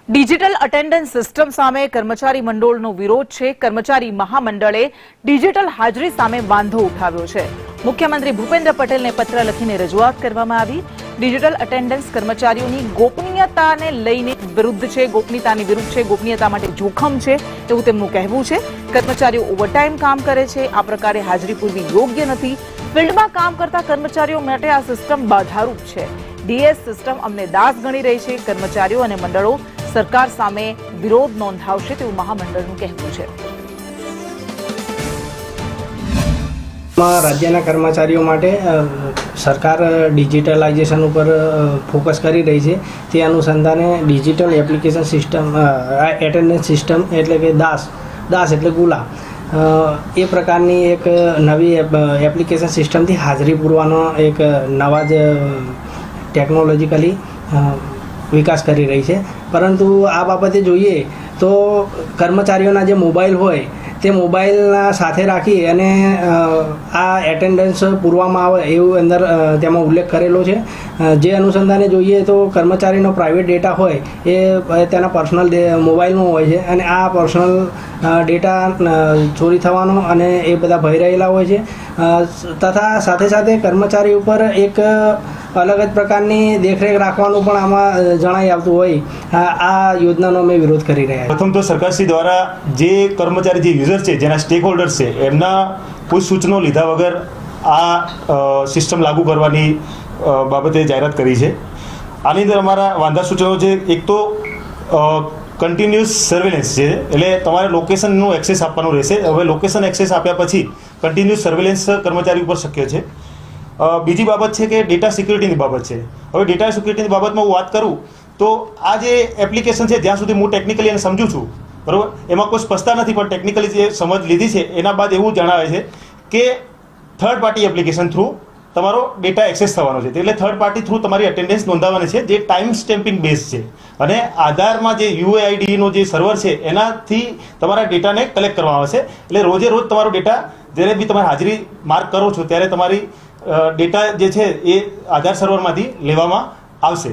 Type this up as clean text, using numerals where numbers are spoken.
Digital attendance system સામે કર્મચારી મંડળનો વિરોધ છે। કર્મચારી મહામંડળે ડિજિટલ હાજરી સામે વાંધો ઉઠાવ્યો છે। મુખ્યમંત્રી ભૂપેન્દ્ર પટેલને પત્ર લખીને રજૂઆત કરવામાં આવી। ડિજિટલ અટેન્ડન્સ કર્મચારીઓની ગોપનીયતાને લઈને વિરુદ્ધ છે, ગોપનીયતાની વિરુદ્ધ છે, ગોપનીયતા માટે જોખમ છે એવું તેમનું કહેવું છે। કર્મચારીઓ ઓવરટાઈમ કામ કરે છે, આ પ્રકારે હાજરી પૂરવી યોગ્ય નથી। ફિલ્ડમાં કામ કરતા કર્મચારીઓ માટે આ સિસ્ટમ બાધારૂપ છે। ડીએસ સિસ્ટમ અમને દાસ ગણી રહી છે। કર્મચારીઓ અને મંડળો સરકાર સામે વિરોધ નોંધાવશે તેવું મહામંડળનું કહેવું છે। રાજ્યના કર્મચારીઓ માટે સરકાર ડિજિટલાઇઝેશન ઉપર ફોકસ કરી રહી છે। તે અનુસંધાને digital application system attendance system એટલે કે દાસ એટલે ગુલામ એ પ્રકારની એક નવી એપ્લિકેશન સિસ્ટમથી હાજરી પૂરવાનો એક નવા જ ટેકનોલોજીકલી વિકાસ કરી રહી છે। પરંતુ આ બાબતે જોઈએ તો કર્મચારીઓના જે મોબાઈલ હોય તે મોબાઈલના સાથે રાખી અને આ એટેન્ડન્સ પૂરવામાં આવે એવું અંદર તેમાં ઉલ્લેખ કરેલો છે। જે અનુસંધાને જોઈએ તો કર્મચારીનો પ્રાઇવેટ ડેટા હોય એ તેના પર્સનલ મોબાઈલમાં હોય છે અને આ પર્સનલ ડેટા ચોરી થવાનો અને એ બધા ભય રહેલા હોય છે। તથા સાથે સાથે કર્મચારી ઉપર એક અલગ જ પ્રકારની દેખરેખ રાખવાનું પણ આમાં જણાઈ આવતું હોય આ યોજનાનો અમે વિરોધ કરી રહ્યા છીએ। પ્રથમ તો સરકારશ્રી દ્વારા જે કર્મચારી જે યુઝર છે, જેના સ્ટેક હોલ્ડર્સ છે, એમના કોઈ સૂચનો લીધા વગર આ સિસ્ટમ લાગુ કરવાની બાબતે જાહેરાત કરી છે। આની અંદર અમારા વાંધા સૂચનો છે। એક તો કન્ટિન્યુઅસ સર્વેલન્સ છે, એટલે તમારે લોકેશનનું એક્સેસ આપવાનું રહેશે। હવે લોકેશન એક્સેસ આપ્યા પછી કન્ટિન્યુઅસ સર્વેલન્સ કર્મચારી ઉપર શક્ય છે। બીજી બાબત છે કે ડેટા સિક્યુરિટીની બાબત છે। હવે ડેટા સિક્યુરિટીની બાબતમાં હું વાત કરું તો આ જે એપ્લિકેશન છે, જ્યાં સુધી હું ટેકનિકલી એને સમજું છું, બરાબર, એમાં કોઈ સ્પષ્ટતા નથી, પણ ટેકનિકલી જે સમજ લીધી છે એના બાદ એવું જણાવે છે કે થર્ડ પાર્ટી એપ્લિકેશન થ્રુ તમારો ડેટા એક્સેસ થવાનો છે। એટલે થર્ડ પાર્ટી થ્રુ તમારી અટેન્ડન્સ નોંધાવવાની છે, જે ટાઈમ સ્ટેમ્પિંગ બેઝ છે અને આધારમાં જે યુએઆઈડીનો જે સર્વર છે એનાથી તમારા ડેટાને કલેક્ટ કરવામાં આવશે। એટલે રોજે રોજ તમારો ડેટા જ્યારે બી તમારી હાજરી માર્ક કરો છો ત્યારે તમારી ડેટા જે છે એ આધાર સર્વરમાંથી લેવામાં આવશે।